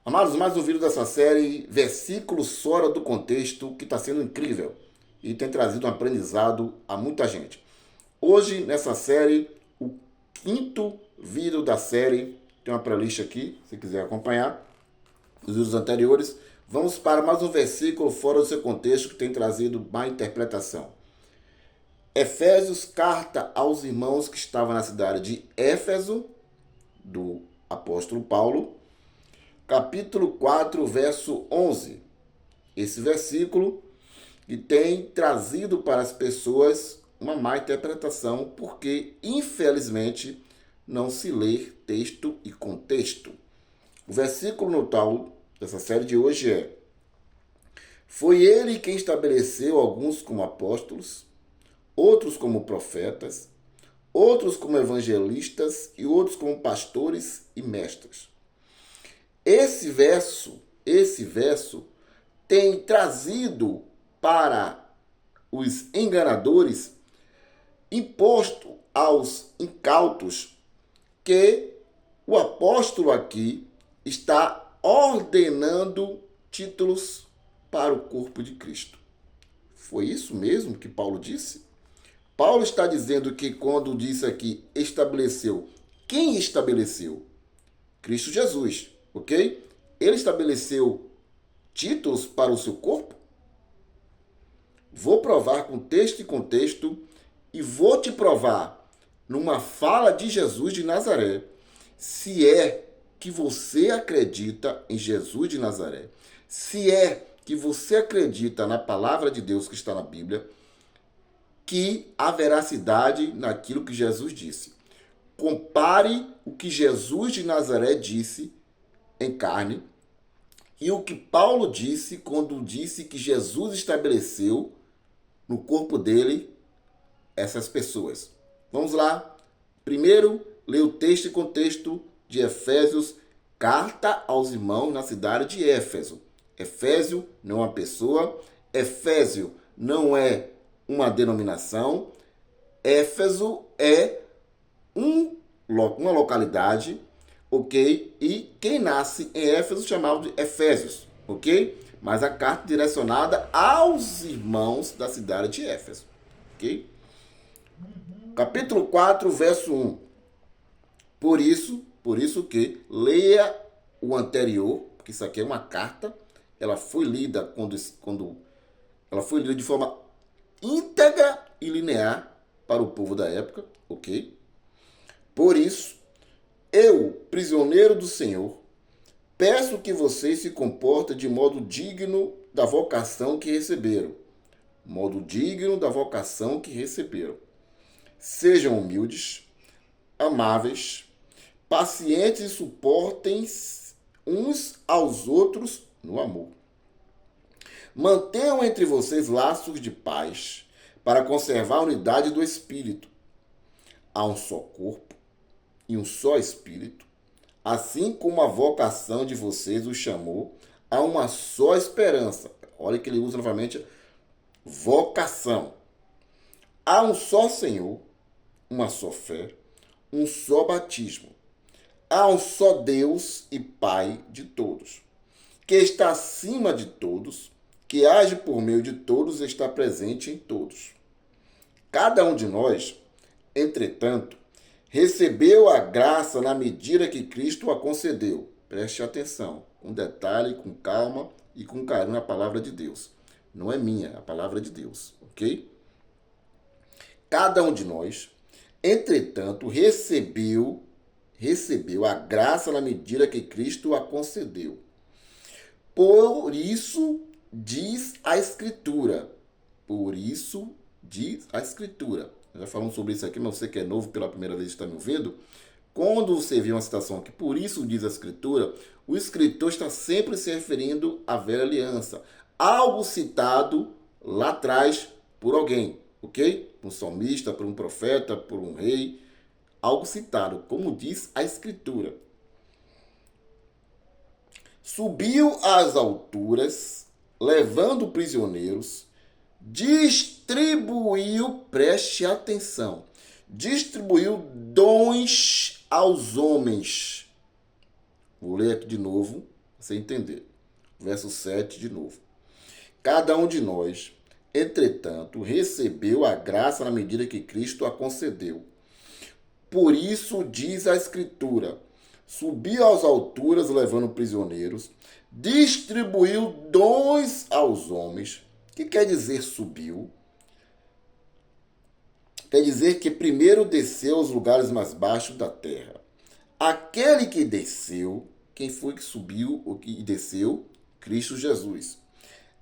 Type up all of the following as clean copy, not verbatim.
Amados, mais um vídeo dessa série, versículos fora do contexto, que está sendo incrível e tem trazido um aprendizado a muita gente. Hoje, nessa série, o quinto vídeo da série, tem uma playlist aqui, se quiser acompanhar, os vídeos anteriores. Vamos para mais um versículo fora do seu contexto, que tem trazido má interpretação. Efésios, carta aos irmãos que estavam na cidade de Éfeso, do apóstolo Paulo, capítulo 4, verso 11. Esse versículo que tem trazido para as pessoas uma má interpretação, porque, infelizmente, não se lê texto e contexto. O versículo no tal dessa série de hoje é: foi ele quem estabeleceu alguns como apóstolos, outros como profetas, outros como evangelistas e outros como pastores e mestres. Esse verso tem trazido para os enganadores, imposto aos incautos, que o apóstolo aqui está ordenando títulos para o corpo de Cristo. Foi isso mesmo que Paulo disse? Paulo está dizendo que quando disse aqui estabeleceu, quem estabeleceu? Cristo Jesus, ok? Ele estabeleceu títulos para o seu corpo? Vou provar com texto e contexto e vou te provar numa fala de Jesus de Nazaré, se é que você acredita em Jesus de Nazaré, se é que você acredita na palavra de Deus que está na Bíblia, que há veracidade naquilo que Jesus disse. Compare o que Jesus de Nazaré disse em carne e o que Paulo disse quando disse que Jesus estabeleceu no corpo dele essas pessoas. Vamos lá. Primeiro, ler o texto e contexto de Efésios, carta aos irmãos na cidade de Éfeso. Efésio não é uma pessoa, Efésio não é uma denominação, Éfeso é uma localidade, ok? E quem nasce em Éfeso chamado de Efésios, ok? Mas a carta direcionada aos irmãos da cidade de Éfeso, ok? Capítulo 4, verso 1. Por isso que leia o anterior, porque isso aqui é uma carta, ela foi lida quando ela foi lida de forma íntegra e linear para o povo da época, ok? Por isso, eu, prisioneiro do Senhor, peço que vocês se comportem de modo digno da vocação que receberam. Modo digno da vocação que receberam. Sejam humildes, amáveis, pacientes e suportem uns aos outros no amor. Mantenham entre vocês laços de paz para conservar a unidade do Espírito. Há um só corpo e um só Espírito, assim como a vocação de vocês os chamou a uma só esperança. Olha que ele usa novamente vocação. Há um só Senhor, uma só fé, um só batismo. Há um só Deus e Pai de todos, que está acima de todos, que age por meio de todos e está presente em todos. Cada um de nós, entretanto, recebeu a graça na medida que Cristo a concedeu. Preste atenção, com detalhe, com calma e com carinho na palavra de Deus. Não é minha, é a palavra de Deus, ok? Cada um de nós, entretanto, recebeu a graça na medida que Cristo a concedeu. Por isso diz a Escritura. Por isso diz a Escritura. Já falamos sobre isso aqui, mas você que é novo pela primeira vez está me ouvindo. Quando você vê uma citação aqui, por isso diz a Escritura, o escritor está sempre se referindo à velha aliança. Algo citado lá atrás por alguém, ok? Por um salmista, por um profeta, por um rei. Algo citado, como diz a Escritura. Subiu às alturas, levando prisioneiros, distribuiu, preste atenção, distribuiu dons aos homens. Vou ler aqui de novo, Você entender. Verso 7 de novo. Cada um de nós, entretanto, recebeu a graça na medida que Cristo a concedeu. Por isso diz a Escritura: subiu às alturas levando prisioneiros, distribuiu dons aos homens. O que quer dizer subiu? Quer dizer que primeiro desceu aos lugares mais baixos da terra. Aquele que desceu, quem foi que subiu ou que desceu? Cristo Jesus.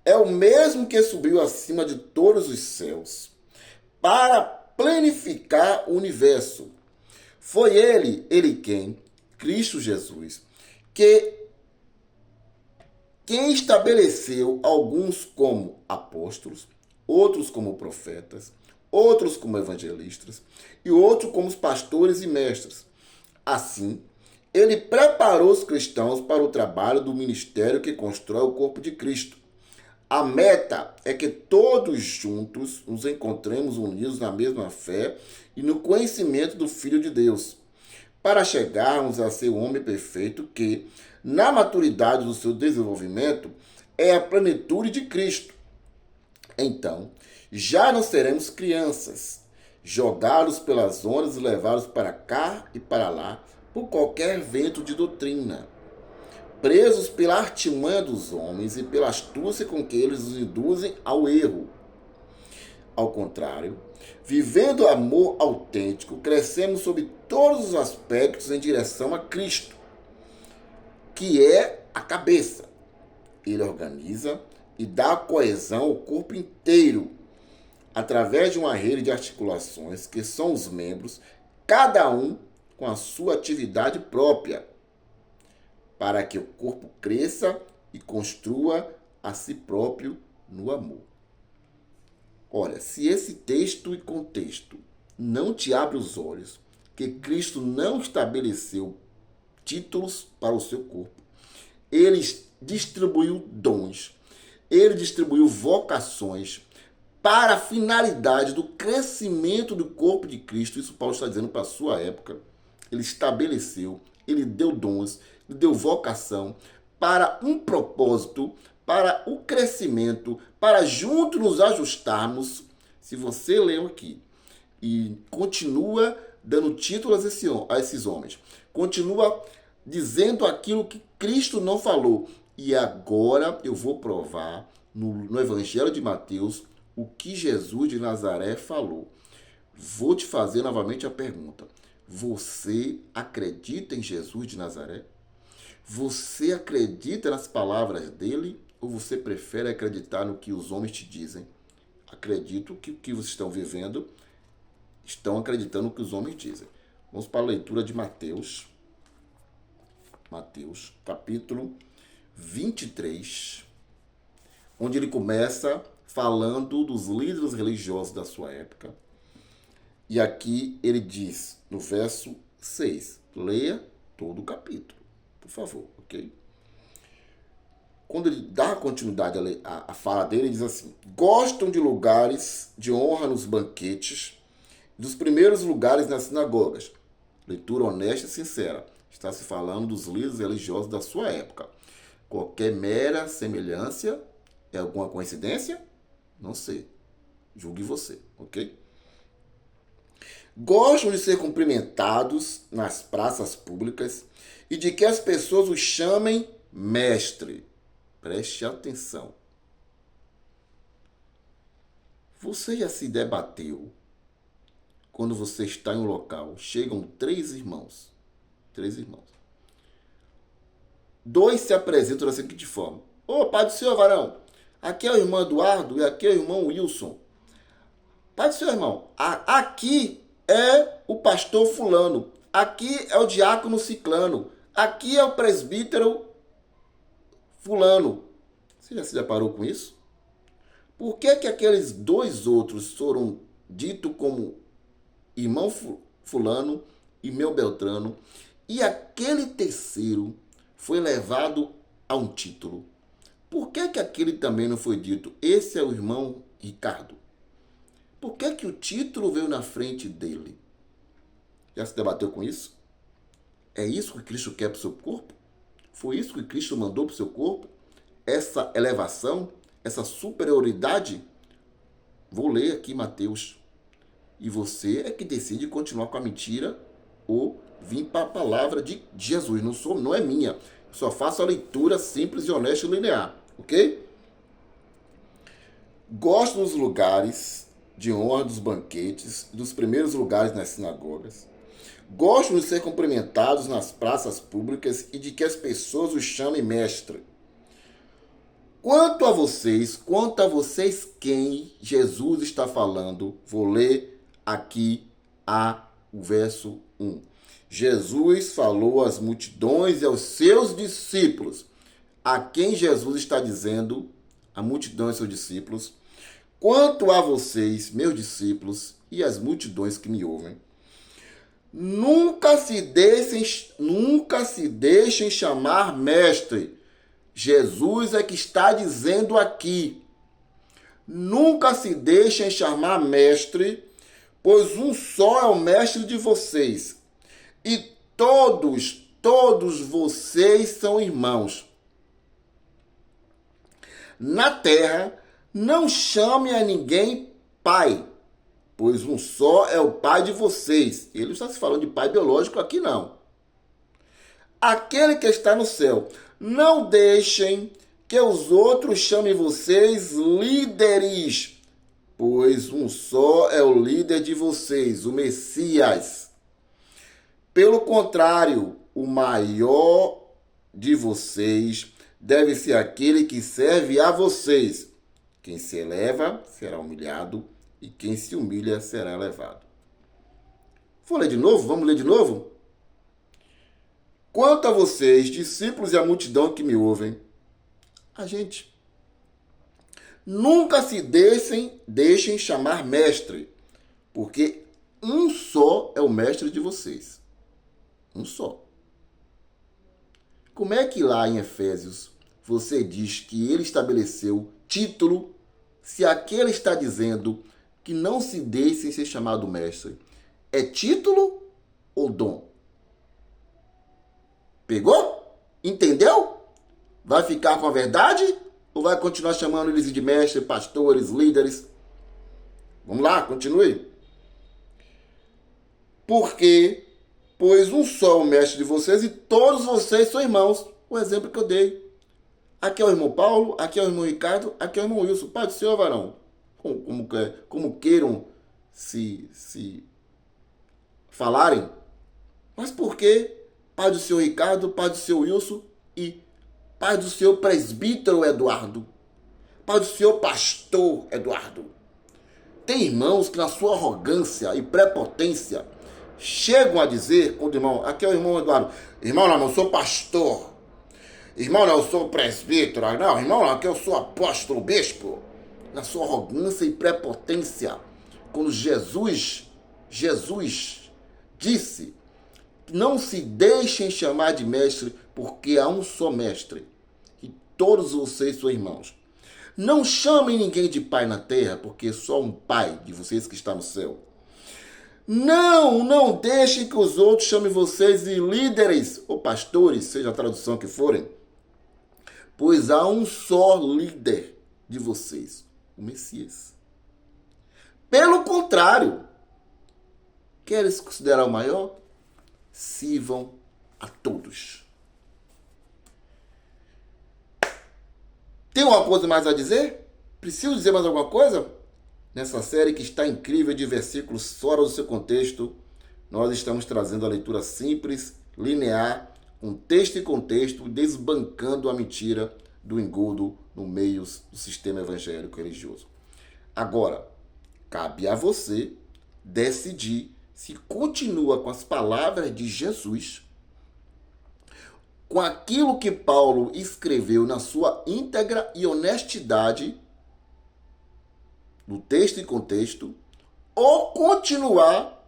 É o mesmo que subiu acima de todos os céus para planificar o universo. Foi ele quem? Cristo Jesus, quem estabeleceu alguns como apóstolos, outros como profetas, outros como evangelistas e outros como pastores e mestres. Assim, ele preparou os cristãos para o trabalho do ministério que constrói o corpo de Cristo. A meta é que todos juntos nos encontremos unidos na mesma fé e no conhecimento do Filho de Deus, para chegarmos a ser o homem perfeito que, na maturidade do seu desenvolvimento, é a plenitude de Cristo. Então, já não seremos crianças, jogados pelas ondas e levados para cá e para lá por qualquer vento de doutrina, presos pela artimanha dos homens e pela astúcia com que eles os induzem ao erro. Ao contrário, vivendo amor autêntico, crescemos sob todos os aspectos em direção a Cristo, que é a cabeça. Ele organiza e dá coesão ao corpo inteiro, através de uma rede de articulações que são os membros, cada um com a sua atividade própria, para que o corpo cresça e construa a si próprio no amor. Olha, se esse texto e contexto não te abre os olhos, que Cristo não estabeleceu títulos para o seu corpo, ele distribuiu dons, ele distribuiu vocações para a finalidade do crescimento do corpo de Cristo. Isso Paulo está dizendo para a sua época. Ele estabeleceu, ele deu dons, ele deu vocação para um propósito, para o crescimento, para juntos nos ajustarmos. Se você leu aqui e continua dando título a esses homens, continua dizendo aquilo que Cristo não falou, e agora eu vou provar no Evangelho de Mateus o que Jesus de Nazaré falou. Vou te fazer novamente a pergunta: você acredita em Jesus de Nazaré? Você acredita nas palavras dele ou você prefere acreditar no que os homens te dizem? Acredito que o que vocês estão vivendo, estão acreditando no que os homens dizem. Vamos para a leitura de Mateus. Mateus, capítulo 23, onde ele começa falando dos líderes religiosos da sua época. E aqui ele diz, no verso 6, leia todo o capítulo, por favor, ok? Quando ele dá continuidade à fala dele, ele diz assim: gostam de lugares de honra nos banquetes, dos primeiros lugares nas sinagogas. Leitura honesta e sincera. Está se falando dos líderes religiosos da sua época. Qualquer mera semelhança é alguma coincidência? Não sei. Julgue você, ok? Gostam de ser cumprimentados nas praças públicas e de que as pessoas os chamem mestre. Preste atenção. Você já se debateu quando você está em um local, chegam três irmãos. Dois se apresentam da seguinte forma: ô, pai do senhor, varão, aqui é o irmão Eduardo e aqui é o irmão Wilson. Pai do senhor, irmão, aqui é o pastor fulano, aqui é o diácono ciclano, aqui é o presbítero fulano. Você já se deparou com isso? Por que aqueles dois outros foram ditos como irmão fulano e meu Beltrano, e aquele terceiro foi levado a um título? Por que aquele também não foi dito, esse é o irmão Ricardo? Por que o título veio na frente dele? Já se debateu com isso? É isso que Cristo quer para o seu corpo? Foi isso que Cristo mandou para o seu corpo? Essa elevação, essa superioridade? Vou ler aqui Mateus. E você é que decide continuar com a mentira ou vir para a palavra de Jesus. Não é minha. Eu só faço a leitura simples e honesta e linear. Ok? Gosto dos lugares de honra, dos banquetes, dos primeiros lugares nas sinagogas. Gosto de ser cumprimentados nas praças públicas e de que as pessoas os chamem mestre. Quanto a vocês quem Jesus está falando, vou ler aqui o verso 1. Jesus falou às multidões e aos seus discípulos. A quem Jesus está dizendo, a multidão e seus discípulos, quanto a vocês, meus discípulos, e as multidões que me ouvem, nunca se deixem chamar mestre. Jesus é que está dizendo aqui. Nunca se deixem chamar mestre, pois um só é o mestre de vocês. E todos vocês são irmãos. Na terra, não chame a ninguém pai, pois um só é o pai de vocês. Ele não está se falando de pai biológico aqui, não. Aquele que está no céu. Não deixem que os outros chamem vocês líderes, pois um só é o líder de vocês, o Messias. Pelo contrário, o maior de vocês deve ser aquele que serve a vocês. Quem se eleva será humilhado e quem se humilha será elevado. Vou ler de novo? Vamos ler de novo? Quanto a vocês, discípulos e a multidão que me ouvem, nunca se deixem chamar mestre, porque um só é o mestre de vocês. Um só. Como é que lá em Efésios você diz que ele estabeleceu título, se aquele está dizendo que não se deixem ser chamado mestre? É título ou dom? Pegou? Entendeu? Vai ficar com a verdade? Ou vai continuar chamando eles de mestre, pastores, líderes? Vamos lá, continue. Porque, pois um só é o mestre de vocês e todos vocês são irmãos. O exemplo que eu dei. Aqui é o irmão Paulo, aqui é o irmão Ricardo, aqui é o irmão Wilson. Pai do Senhor, varão. Como queiram se falarem. Mas por quê? Pai do seu Ricardo, pai do seu Wilson e pai do seu presbítero Eduardo. Pai do seu pastor Eduardo. Tem irmãos que na sua arrogância e prepotência chegam a dizer, quando irmão, aqui é o irmão Eduardo, irmão, não, eu sou pastor. Irmão, não, eu sou presbítero. Não, irmão, não, aqui eu sou apóstolo, bispo. Na sua arrogância e prepotência, quando Jesus disse: não se deixem chamar de mestre, porque há um só mestre. E todos vocês são irmãos. Não chamem ninguém de pai na terra, porque só um pai de vocês que está no céu. Não deixem que os outros chamem vocês de líderes ou pastores, seja a tradução que forem. Pois há um só líder de vocês, o Messias. Pelo contrário, querem se considerar o maior? Sirvam a todos. Tem alguma coisa mais a dizer? Preciso dizer mais alguma coisa? Nessa série que está incrível de versículos fora do seu contexto, nós estamos trazendo a leitura simples, linear, com texto e contexto, desbancando a mentira do engodo no meio do sistema evangélico religioso. Agora, cabe a você decidir se continua com as palavras de Jesus, com aquilo que Paulo escreveu na sua íntegra e honestidade, no texto e contexto, ou continuar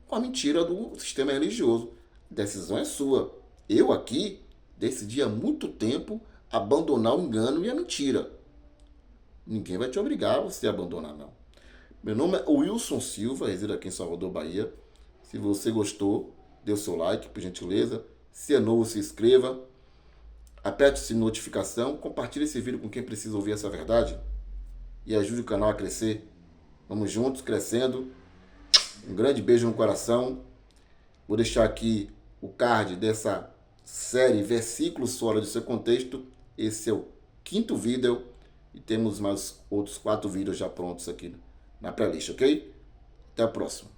com a mentira do sistema religioso. A decisão é sua. Eu aqui decidi há muito tempo abandonar o engano e a mentira. Ninguém vai te obrigar a você a abandonar, não. Meu nome é Wilson Silva, resido aqui em Salvador, Bahia. Se você gostou, dê o seu like, por gentileza. Se é novo, se inscreva. aperte essa notificação, compartilhe esse vídeo com quem precisa ouvir essa verdade e ajude o canal a crescer. Vamos juntos, crescendo. Um grande beijo no coração. Vou deixar aqui o card dessa série Versículos Fora do Seu Contexto. Esse é o 5º vídeo e temos mais outros 4 vídeos já prontos aqui na playlist, ok? Até a próxima.